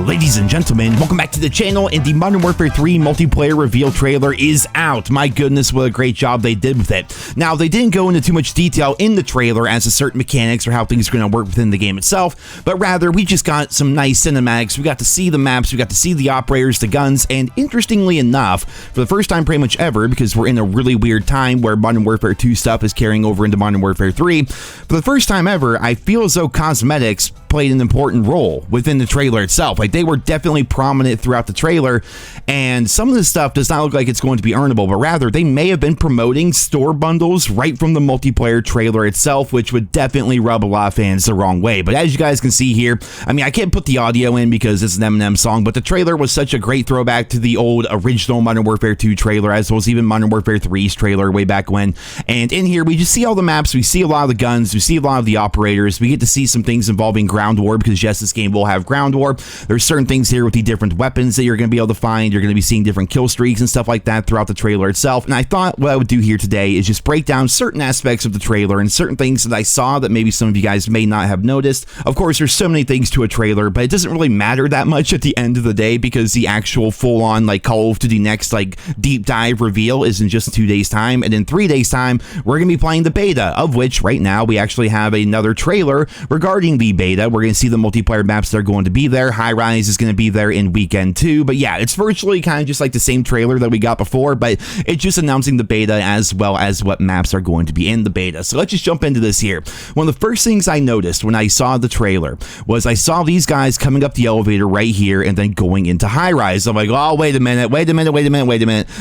Ladies and gentlemen, welcome back to the channel, and the Modern Warfare 3 multiplayer reveal trailer is out. My goodness, what a great job they did with it. Now, they didn't go into too much detail in the trailer as to certain mechanics or how things are going to work within the game itself, but rather, we just got some nice cinematics. We got to see the maps, we got to see the operators, the guns, and interestingly enough, for the first time pretty much ever, because we're in a really weird time where Modern Warfare 2 stuff is carrying over into Modern Warfare 3, for the first time ever, I feel as though cosmetics played an important role within the trailer itself. Like, they were definitely prominent throughout the trailer, and some of this stuff does not look like it's going to be earnable, but rather they may have been promoting store bundles right from the multiplayer trailer itself, which would definitely rub a lot of fans the wrong way. But as you guys can see here, I mean, I can't put the audio in because it's an Eminem song, but the trailer was such a great throwback to the old original Modern Warfare 2 trailer, as well as even Modern Warfare 3's trailer way back when. And in here, we just see all the maps, we see a lot of the guns, we see a lot of the operators, we get to see some things involving ground war, because yes, this game will have ground war. There's certain things here with the different weapons that you're going to be able to find. You're going to be seeing different kill streaks and stuff like that throughout the trailer itself. And I thought what I would do here today is just break down certain aspects of the trailer and certain things that I saw that maybe some of you guys may not have noticed. Of course, there's so many things to a trailer, but it doesn't really matter that much at the end of the day, because the actual full-on like Call of Duty next like deep dive reveal is in just 2 days time, and in 3 days time we're going to be playing the beta, of which right now we actually have another trailer regarding the beta. We're going to see the multiplayer maps that are going to be there. High Rise is going to be there in weekend 2, but yeah, it's virtually kind of just like the same trailer that we got before, but it's just announcing the beta as well as what maps are going to be in the beta. So let's just jump into this here. One of the first things I noticed when I saw the trailer was I saw these guys coming up the elevator right here and then going into High Rise. I'm like, oh, wait a minute.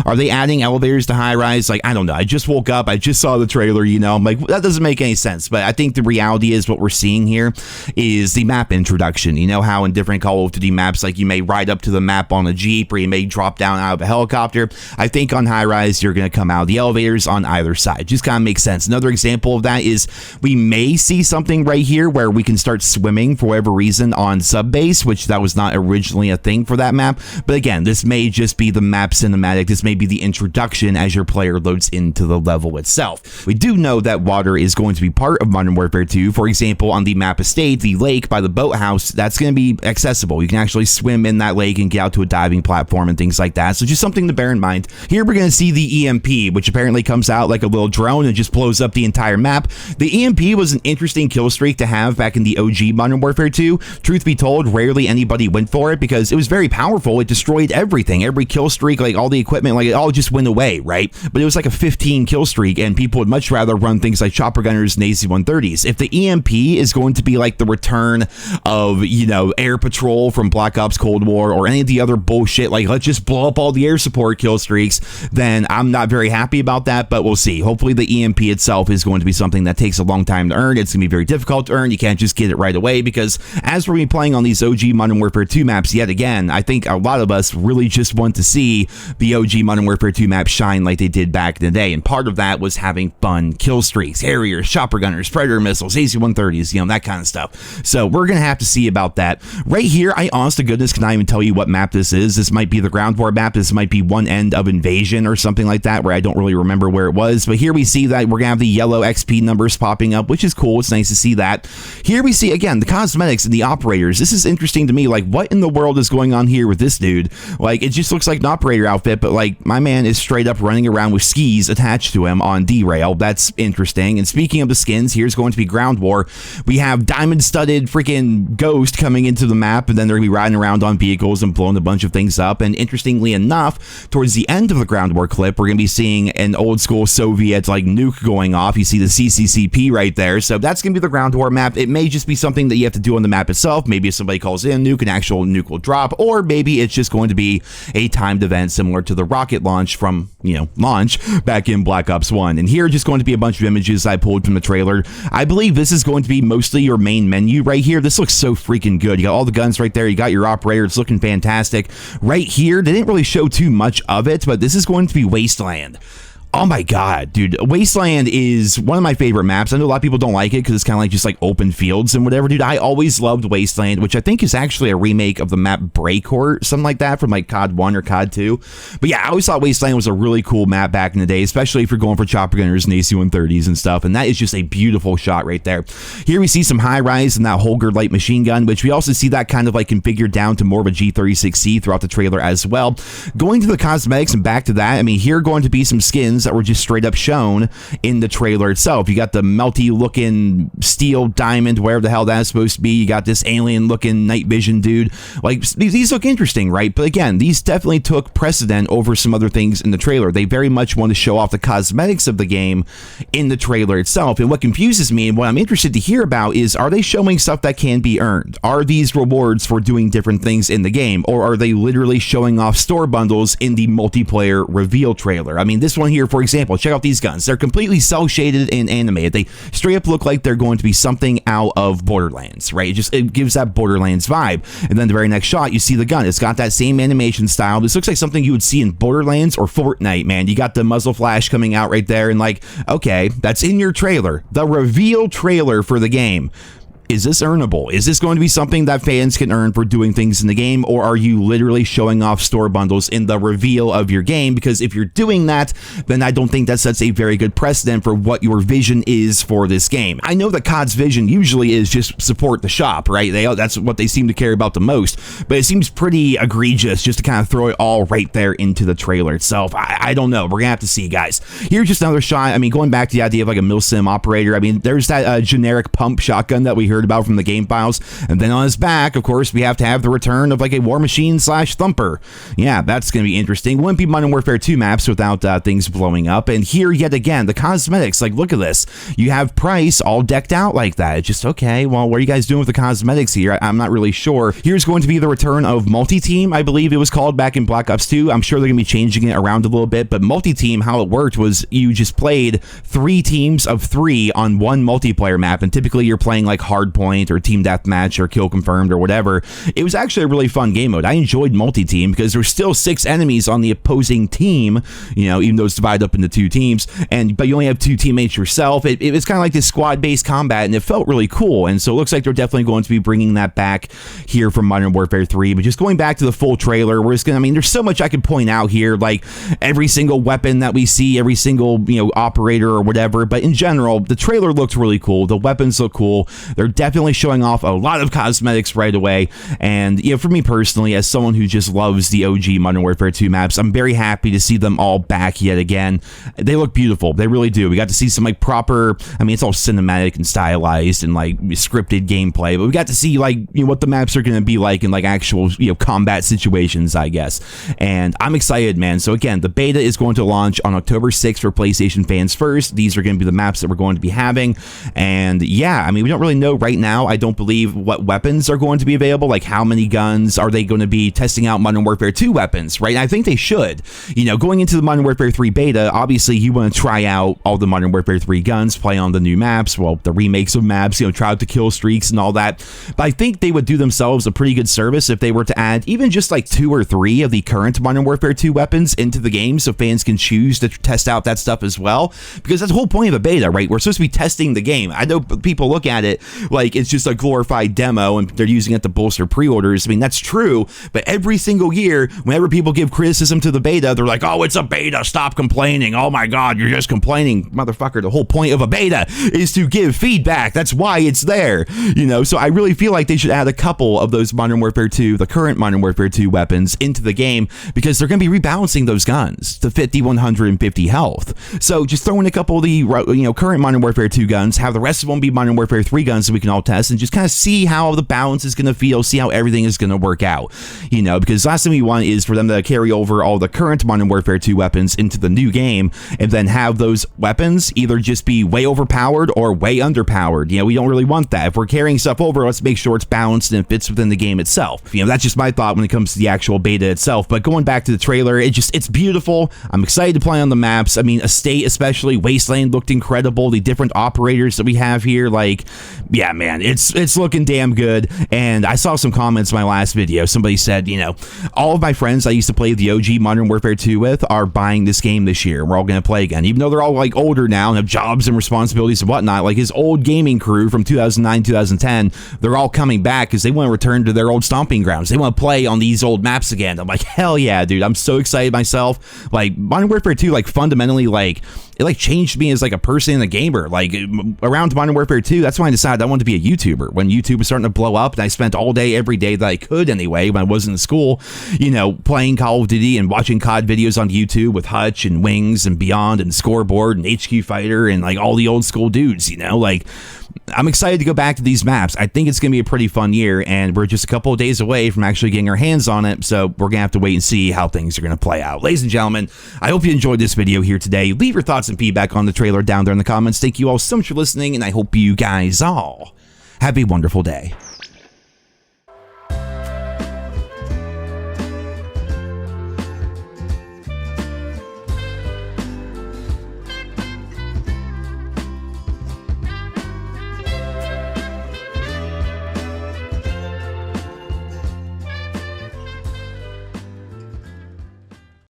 Are they adding elevators to High Rise? Like, I don't know. I just woke up. I just saw the trailer, you know. I'm like, that doesn't make any sense. But I think the reality is what we're seeing here is the map introduction. You know how in different Call of Duty maps, like you may ride up to the map on a Jeep or you may drop down out of a helicopter. I think on High Rise, you're going to come out of the elevators on either side. Just kind of makes sense. Another example of that is we may see something right here where we can start swimming for whatever reason on Subbase, which that was not originally a thing for that map. But again, this may just be the map cinematic. This may be the introduction as your player loads into the level itself. We do know that water is going to be part of Modern Warfare 2. For example, on the map estate, the lake by the boathouse, that's going to be accessible. You can actually swim in that lake and get out to a diving platform and things like that. So just something to bear in mind. Here we're going to see the EMP, which apparently comes out like a little drone and just blows up the entire map. The EMP was an interesting kill streak to have back in the OG Modern Warfare 2. Truth be told, rarely anybody went for it because it was very powerful. It destroyed everything. Every kill streak, like all the equipment, like it all just went away, right? But it was like a 15 kill streak, and people would much rather run things like chopper gunners and AC-130s. If the EMP is going to be like the return of, you know, air patrol from Black Ops Cold War or any of the other bullshit, like let's just blow up all the air support kill streaks, then I'm not very happy about that, but we'll see. Hopefully the EMP itself is going to be something that takes a long time to earn. It's going to be very difficult to earn. You can't just get it right away, because as we're playing on these OG Modern Warfare 2 maps yet again, I think a lot of us really just want to see the OG Modern Warfare 2 maps shine like they did back in the day, and part of that was having fun kill streaks, Harriers, chopper gunners, Predator missiles, AC-130s, you know, that kind of stuff. So we're going to have to see about that. Right here, I honest to goodness cannot even tell you what map this is. This might be the ground war map. This might be one end of Invasion or something like that, where I don't really remember where it was. But here we see that we're going to have the yellow XP numbers popping up, which is cool. It's nice to see that. Here we see, again, the cosmetics and the operators. This is interesting to me. Like, what in the world is going on here with this dude? Like, it just looks like an operator outfit, but like, my man is straight up running around with skis attached to him on derail. That's interesting. And speaking of the skins, here's going to be ground war. We have diamond-studded freaking Ghost coming into the map, and then they're going to be riding around on vehicles and blowing a bunch of things up. And interestingly enough, towards the end of the ground war clip, we're going to be seeing an old school Soviet like nuke going off. You see the CCCP right there. So that's going to be the ground war map. It may just be something that you have to do on the map itself. Maybe if somebody calls in a nuke, an actual nuke will drop, or maybe it's just going to be a timed event similar to the rocket launch from, you know, launch back in Black Ops 1. And here are just going to be a bunch of images I pulled from the trailer. I believe this is going to be mostly your main menu right here. This looks so freaking good. You got all the guns right there. You got your operator. It's looking fantastic. Right here, they didn't really show too much of it, but this is going to be Wasteland. Oh my god, dude. Wasteland is one of my favorite maps. I know a lot of people don't like it because it's kind of like just like open fields and whatever, dude. I always loved Wasteland, which I think is actually a remake of the map Breakcourt, something like that from like COD 1 or COD 2. But yeah, I always thought Wasteland was a really cool map back in the day, especially if you're going for chopper gunners and AC-130s and stuff. And that is just a beautiful shot right there. Here we see some high rise and that Holger light machine gun, which we also see that kind of like configured down to more of a G36C throughout the trailer as well. Going to the cosmetics and back to that, I mean, here are going to be some skins that were just straight up shown in the trailer itself. You got the melty looking steel diamond, wherever the hell that's supposed to be. You got this alien looking night vision dude. Like, these look interesting, right? But again, these definitely took precedent over some other things in the trailer. They very much want to show off the cosmetics of the game in the trailer itself. And what confuses me and what I'm interested to hear about is, are they showing stuff that can be earned? Are these rewards for doing different things in the game? Or are they literally showing off store bundles in the multiplayer reveal trailer? I mean, this one here, for example, check out these guns. They're completely cel-shaded and animated. They straight up look like they're going to be something out of Borderlands, right? It gives that Borderlands vibe. And then the very next shot, you see the gun. It's got that same animation style. This looks like something you would see in Borderlands or Fortnite, man. You got the muzzle flash coming out right there, and like, okay, that's in your trailer. The reveal trailer for the game. Is this earnable? Is this going to be something that fans can earn for doing things in the game, or are you literally showing off store bundles in the reveal of your game? Because if you're doing that, then I don't think that sets a very good precedent for what your vision is for this game. I know that COD's vision usually is just support the shop, right? That's what they seem to care about the most, but it seems pretty egregious just to kind of throw it all right there into the trailer itself. I don't know. We're gonna have to see, guys. Here's just another shot. I mean, going back to the idea of like a milsim operator, I mean, there's that generic pump shotgun that we heard about from the game files, and then on his back, of course, we have to have the return of like a War Machine / Thumper. Yeah, that's gonna be interesting. Wouldn't be Modern Warfare 2 maps without things blowing up. And here, yet again, the cosmetics. Like, look at this. You have Price all decked out like that. It's just, okay, well, what are you guys doing with the cosmetics here? I'm not really sure. Here's going to be the return of Multi-Team, I believe it was called back in Black Ops 2. I'm sure they're gonna be changing it around a little bit, but Multi-Team, how it worked was you just played 3 teams of 3 on one multiplayer map, and typically you're playing like Hardpoint or Team Deathmatch or Kill Confirmed or whatever. It was actually a really fun game mode. I enjoyed Multi-Team because there's still 6 enemies on the opposing team, you know, even though it's divided up into 2 teams, but you only have 2 teammates yourself. It was kind of like this squad-based combat, and it felt really cool, and so it looks like they're definitely going to be bringing that back here from Modern Warfare 3. But just going back to the full trailer, we're just gonna, I mean, there's so much I could point out here, like every single weapon that we see, every single, you know, operator or whatever, but in general, the trailer looks really cool. The weapons look cool. They're definitely showing off a lot of cosmetics right away, and you know, for me personally, as someone who just loves the OG Modern Warfare 2 maps, I'm very happy to see them all back yet again. They look beautiful. They really do. We got to see some like proper, I mean, it's all cinematic and stylized and like scripted gameplay, but we got to see like, you know, what the maps are going to be like in like actual, you know, combat situations, I guess. And I'm excited, man. So again, the beta is going to launch on October 6th for PlayStation fans first. These are going to be the maps that we're going to be having. And yeah, I mean, we don't really know right now. I don't believe what weapons are going to be available. Like, how many guns are they going to be testing out Modern Warfare 2 weapons, right? I think they should. You know, going into the Modern Warfare 3 beta, obviously you want to try out all the Modern Warfare 3 guns, play on the new maps, well, the remakes of maps, you know, try out the kill streaks and all that. But I think they would do themselves a pretty good service if they were to add even just like 2 or 3 of the current Modern Warfare 2 weapons into the game, so fans can choose to test out that stuff as well, because that's the whole point of a beta, right? We're supposed to be testing the game. I know people look at it like it's just a glorified demo and they're using it to bolster pre-orders. I mean, that's true, but every single year, whenever people give criticism to the beta, they're like, oh, it's a beta, stop complaining. Oh my god, you're just complaining. Motherfucker, the whole point of a beta is to give feedback. That's why it's there, you know? So I really feel like they should add a couple of those Modern Warfare 2, the current Modern Warfare 2 weapons into the game, because they're going to be rebalancing those guns to 50, 150 health. So just throw in a couple of the, you know, current Modern Warfare 2 guns, have the rest of them be Modern Warfare 3 guns so we can all test and just kind of see how the balance is going to feel, see how everything is going to work out, you know, because last thing we want is for them to carry over all the current Modern Warfare 2 weapons into the new game and then have those weapons either just be way overpowered or way underpowered. You know, we don't really want that. If we're carrying stuff over, let's make sure it's balanced and it fits within the game itself. You know, that's just my thought when it comes to the actual beta itself. But going back to the trailer, it's beautiful. I'm excited to play on the maps. I mean, Estate especially, Wasteland looked incredible. The different operators that we have here, like, yeah, yeah, man, it's looking damn good. And I saw some comments in my last video. Somebody said, you know, all of my friends I used to play the OG Modern Warfare 2 with are buying this game this year. We're all going to play again, even though they're all like older now and have jobs and responsibilities and whatnot. Like his old gaming crew from 2009, 2010, they're all coming back because they want to return to their old stomping grounds. They want to play on these old maps again. I'm like, hell yeah, dude. I'm so excited myself. Like Modern Warfare 2, like fundamentally, like it like changed me as like a person and a gamer. Like around Modern Warfare 2, that's when I decided I wanted to be a YouTuber. When YouTube was starting to blow up, and I spent all day, every day that I could anyway, when I wasn't in school, you know, playing Call of Duty and watching COD videos on YouTube with Hutch and Wings and Beyond and Scoreboard and HQ Fighter and like all the old school dudes, you know, like I'm excited to go back to these maps. I think it's going to be a pretty fun year, and we're just a couple of days away from actually getting our hands on it, so we're going to have to wait and see how things are going to play out. Ladies and gentlemen, I hope you enjoyed this video here today. Leave your thoughts and feedback on the trailer down there in the comments. Thank you all so much for listening, and I hope you guys all have a wonderful day.